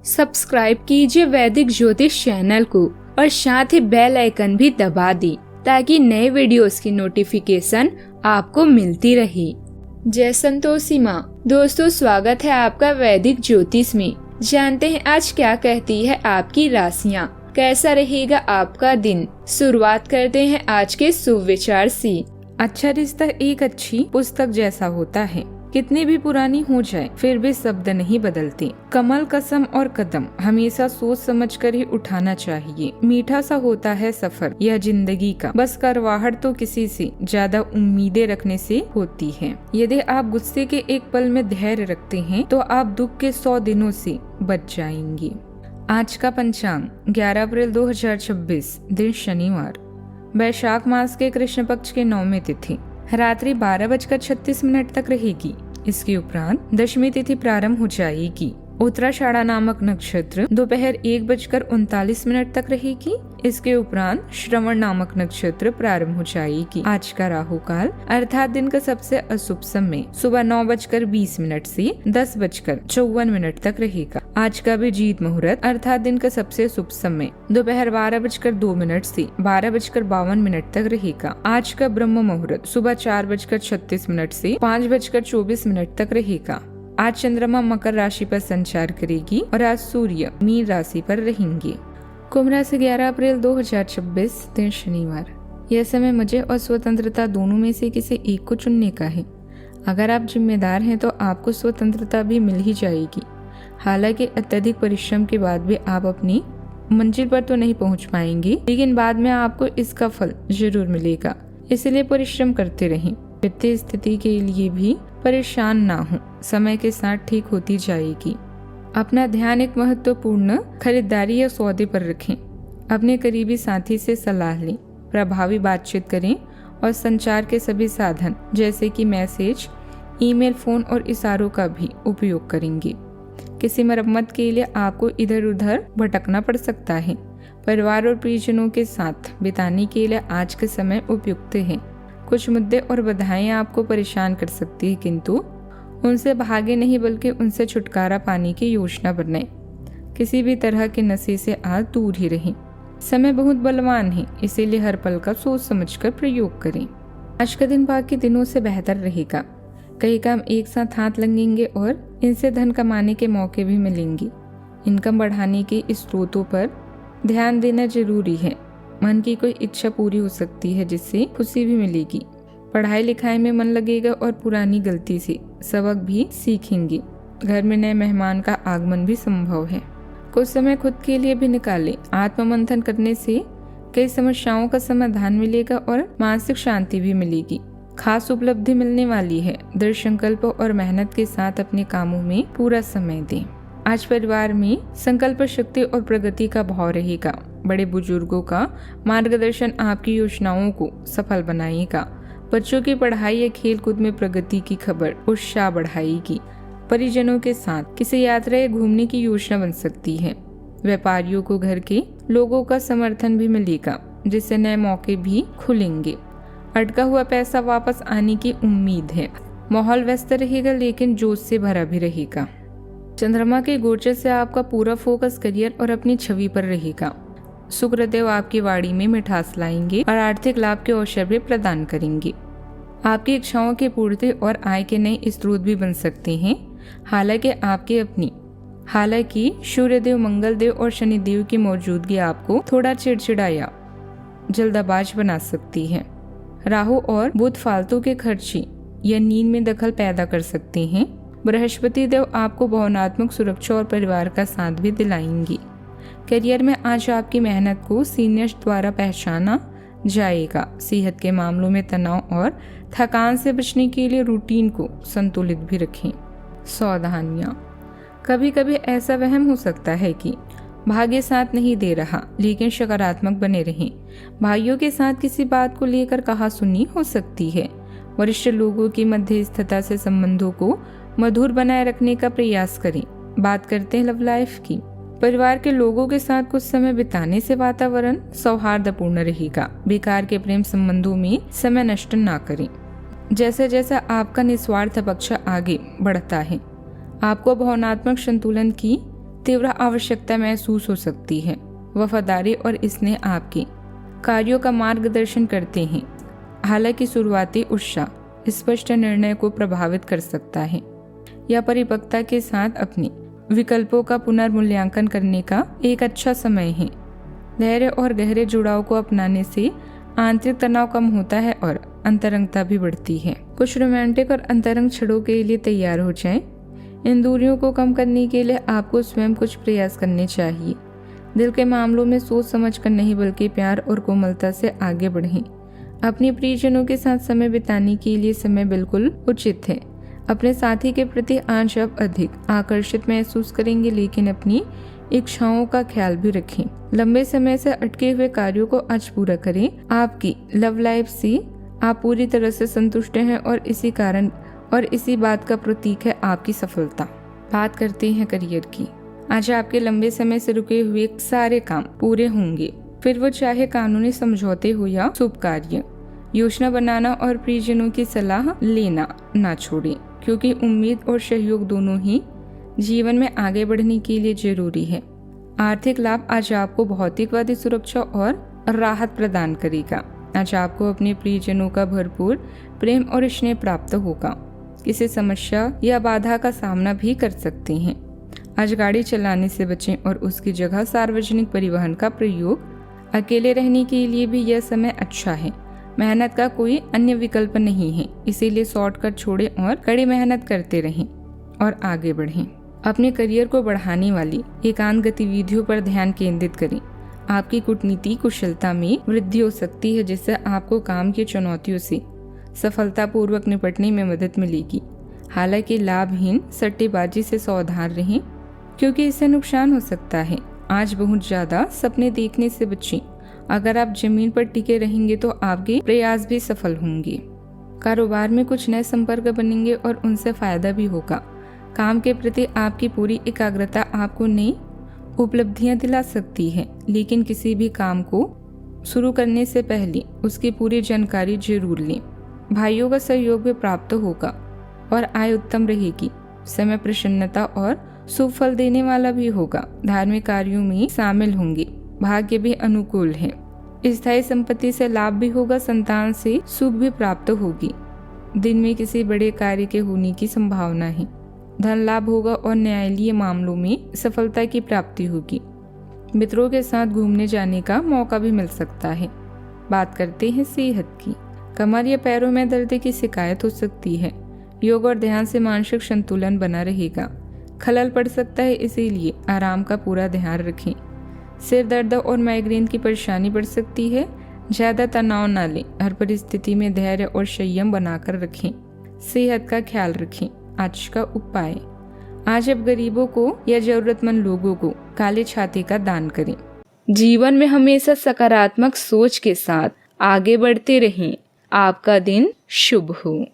Subscribe कीजिए वैदिक ज्योतिष चैनल को और साथ ही बेल आइकन भी दबा दी ताकि नए वीडियोस की नोटिफिकेशन आपको मिलती रहे। जय संतोषी माँ। दोस्तों, स्वागत है आपका वैदिक ज्योतिष में। जानते हैं आज क्या कहती है आपकी राशियाँ, कैसा रहेगा आपका दिन। शुरुआत करते हैं आज के शुभ विचार से। अच्छा रिश्ता एक अच्छी पुस्तक जैसा होता है, कितनी भी पुरानी हो जाए फिर भी शब्द नहीं बदलते। कमल, कसम और कदम हमेशा सोच समझ कर ही उठाना चाहिए। मीठा सा होता है सफर यह जिंदगी का, बस करवाहट तो किसी से ज्यादा उम्मीदें रखने से होती है। यदि आप गुस्से के एक पल में धैर्य रखते हैं तो आप दुख के 100 दिनों से बच जाएंगे। आज का पंचांग 11 अप्रैल 2026, दिन शनिवार, वैशाख मास के कृष्ण पक्ष के 9वीं तिथि रात्रि 12:36 तक रहेगी। इसके उपरांत दशमी तिथि प्रारंभ हो जाएगी। उत्तराषाढ़ा नामक नक्षत्र दोपहर 1:39 तक रहेगी। इसके उपरांत श्रवण नामक नक्षत्र प्रारंभ हो जाएगी। आज का राहु काल अर्थात दिन का सबसे अशुभ समय सुबह 9:20 से 10:54 तक रहेगा। आज का अभिजीत मुहूर्त अर्थात दिन का सबसे शुभ समय दोपहर 12:02 से 12:52 तक रहेगा। आज का ब्रह्म मुहूर्त सुबह 4:36 से 5:24 तक रहेगा। आज चंद्रमा मकर राशि पर संचार करेगी और आज सूर्य मीन राशि पर रहेंगे। कुंभ राशि 11 अप्रैल 2026, दिन शनिवार। यह समय मुझे और स्वतंत्रता दोनों में से किसी एक को चुनने का है। अगर आप जिम्मेदार हैं तो आपको स्वतंत्रता भी मिल ही जाएगी। हालांकि अत्यधिक परिश्रम के बाद भी आप अपनी मंजिल पर तो नहीं पहुंच पाएंगे, लेकिन बाद में आपको इसका फल जरूर मिलेगा। इसलिए परिश्रम करते रहें। वित्तीय स्थिति के लिए भी परेशान ना हो, समय के साथ ठीक होती जाएगी। अपना ध्यान एक महत्वपूर्ण खरीदारी या सौदे पर रखें। अपने करीबी साथी से सलाह लें, प्रभावी बातचीत करें और संचार के सभी साधन जैसे कि मैसेज, ईमेल, फोन और इशारों का भी उपयोग करेंगे। किसी मरम्मत के लिए आपको इधर उधर भटकना पड़ सकता है। परिवार और प्रियजनों के साथ बिताने के लिए आज के समय उपयुक्त है। कुछ मुद्दे और बाधाएं आपको परेशान कर सकती है, किंतु उनसे भागे नहीं बल्कि उनसे छुटकारा पाने की योजना बनाएं। किसी भी तरह के नशे से आज दूर ही रहें। समय बहुत बलवान है, इसीलिए हर पल का सोच समझकर प्रयोग करें। आज का दिन बाकी दिनों से बेहतर रहेगा। कई काम एक साथ हाथ लगेंगे और इनसे धन कमाने के मौके भी मिलेंगे। इनकम बढ़ाने के स्रोतों पर ध्यान देना जरूरी है। मन की कोई इच्छा पूरी हो सकती है जिससे खुशी भी मिलेगी। पढ़ाई लिखाई में मन लगेगा और पुरानी गलती से सबक भी सीखेंगे। घर में नए मेहमान का आगमन भी संभव है। कुछ समय खुद के लिए भी निकालें। आत्ममंथन करने से कई समस्याओं का समाधान मिलेगा और मानसिक शांति भी मिलेगी। खास उपलब्धि मिलने वाली है। दृढ़ संकल्प और मेहनत के साथ अपने कामों में पूरा समय दें। आज परिवार में संकल्प शक्ति और प्रगति का भाव रहेगा। बड़े बुजुर्गों का मार्गदर्शन आपकी योजनाओं को सफल बनाएगा। बच्चों की पढ़ाई या खेल कूद में प्रगति की खबर उत्साह बढ़ाएगी। परिजनों के साथ किसी यात्रा या घूमने की योजना बन सकती है। व्यापारियों को घर के लोगों का समर्थन भी मिलेगा, जिससे नए मौके भी खुलेंगे। अटका हुआ पैसा वापस आने की उम्मीद है। माहौल व्यस्त रहेगा लेकिन जोश से भरा भी रहेगा। चंद्रमा के गोचर से आपका पूरा फोकस करियर और अपनी छवि पर रहेगा। शुक्रदेव आपकी वाणी में मिठास लाएंगे और आर्थिक लाभ के अवसर भी प्रदान करेंगे। आपकी इच्छाओं की पूर्ति और आय के नए स्रोत भी बन सकते हैं। हालांकि सूर्यदेव, मंगलदेव और शनिदेव की मौजूदगी आपको थोड़ा चिड़चिड़ाया जल्दबाज बना सकती है। राहु और बुध फालतू के खर्ची या नींद में दखल पैदा कर सकते हैं। बृहस्पति देव आपको भावनात्मक सुरक्षा और परिवार का साथ भी दिलाएंगी। करियर में आज आपकी मेहनत को सीनियर्स द्वारा पहचाना जाएगा। सेहत के मामलों में तनाव और थकान से बचने के लिए रूटीन को संतुलित भी रखें। सावधानियां। कभी कभी ऐसा वहम हो सकता है कि भाग्य साथ नहीं दे रहा, लेकिन सकारात्मक बने रहें। भाइयों के साथ किसी बात को लेकर कहासुनी हो सकती है। वरिष्ठ लोगों की मध्यस्थता से संबंधों को मधुर बनाए रखने का प्रयास करें। बात करते हैं लव लाइफ की। परिवार के लोगों के साथ कुछ समय बिताने से वातावरण सौहार्दपूर्ण रहेगा। बेकार के प्रेम संबंधों में समय नष्ट ना करें। जैसे जैसा आपका निस्वार्थ पक्ष आगे बढ़ता है, आपको भावनात्मक संतुलन की तीव्र आवश्यकता महसूस हो सकती है। वफादारी और स्नेह आपके कार्यों का मार्गदर्शन करते हैं। हालांकि शुरुआती उत्साह स्पष्ट निर्णय को प्रभावित कर सकता है। यह परिपक्वता के साथ अपने विकल्पों का पुनर्मूल्यांकन करने का एक अच्छा समय है। धैर्य और गहरे जुड़ाव को अपनाने से आंतरिक तनाव कम होता है और अंतरंगता भी बढ़ती है। कुछ रोमांटिक और अंतरंग क्षणों के लिए तैयार हो जाएं। इन दूरियों को कम करने के लिए आपको स्वयं कुछ प्रयास करने चाहिए। दिल के मामलों में सोच समझ कर नहीं बल्कि प्यार और कोमलता से आगे बढ़ें। अपने प्रियजनों के साथ समय बिताने के लिए समय बिल्कुल उचित है। अपने साथी के प्रति आज आप अधिक आकर्षित महसूस करेंगे, लेकिन अपनी इच्छाओं का ख्याल भी रखें। लंबे समय से अटके हुए कार्यों को आज पूरा करें। आपकी लव लाइफ से आप पूरी तरह से संतुष्ट हैं और इसी बात का प्रतीक है आपकी सफलता। बात करते हैं करियर की। आज आपके लंबे समय से रुके हुए सारे काम पूरे होंगे, फिर वो चाहे कानूनी समझौते हो या शुभ कार्य। योजना बनाना और प्रियजनों की सलाह लेना ना छोड़ें, क्योंकि उम्मीद और सहयोग दोनों ही जीवन में आगे बढ़ने के लिए जरूरी है। आर्थिक लाभ आज आपको भौतिकवादी सुरक्षा और राहत प्रदान करेगा। आज आपको अपने प्रियजनों का भरपूर प्रेम और स्नेह प्राप्त होगा। किसी समस्या या बाधा का सामना भी कर सकते हैं। आज गाड़ी चलाने से बचें और उसकी जगह सार्वजनिक परिवहन का प्रयोग। अकेले रहने के लिए भी यह समय अच्छा है। मेहनत का कोई अन्य विकल्प नहीं है, इसीलिए शॉर्टकट छोड़ें और कड़ी मेहनत करते रहें और आगे बढ़ें। अपने करियर को बढ़ाने वाली एकांत गतिविधियों पर ध्यान केंद्रित करें। आपकी कूटनीति कुशलता में वृद्धि हो सकती है, जिससे आपको काम की चुनौतियों से सफलतापूर्वक निपटने में मदद मिलेगी। हालांकि लाभहीन सट्टेबाजी से सावधान रहें, क्योंकि इससे नुकसान हो सकता है। आज बहुत ज्यादा सपने देखने से बचें। अगर आप जमीन पर टिके रहेंगे तो आपके प्रयास भी सफल होंगे। कारोबार में कुछ नए संपर्क बनेंगे और उनसे फायदा भी होगा। काम के प्रति आपकी पूरी एकाग्रता आपको नई उपलब्धियां दिला सकती है, लेकिन किसी भी काम को शुरू करने से पहले उसकी पूरी जानकारी जरूर लें। भाइयों का सहयोग भी प्राप्त होगा और आय उत्तम रहेगी। समय प्रसन्नता और शुभ फल देने वाला भी होगा। धार्मिक कार्यों में शामिल होंगे। भाग्य भी अनुकूल है। स्थायी संपत्ति से लाभ भी होगा। संतान से सुख भी प्राप्त होगी। दिन में किसी बड़े कार्य के होने की संभावना है। धन लाभ होगा और न्यायालयीय मामलों में सफलता की प्राप्ति होगी। मित्रों के साथ घूमने जाने का मौका भी मिल सकता है। बात करते हैं सेहत की। कमर या पैरों में दर्द की शिकायत हो सकती है। योग और ध्यान से मानसिक संतुलन बना रहेगा। खलल पड़ सकता है, इसीलिए आराम का पूरा ध्यान रखें। सिर दर्द और माइग्रेन की परेशानी बढ़ सकती है। ज्यादा तनाव न लें। हर परिस्थिति में धैर्य और संयम बनाकर रखें। सेहत का ख्याल रखें। आज का उपाय, आज आप गरीबों को या जरूरतमंद लोगों को काले छाते का दान करें। जीवन में हमेशा सकारात्मक सोच के साथ आगे बढ़ते रहें। आपका दिन शुभ हो।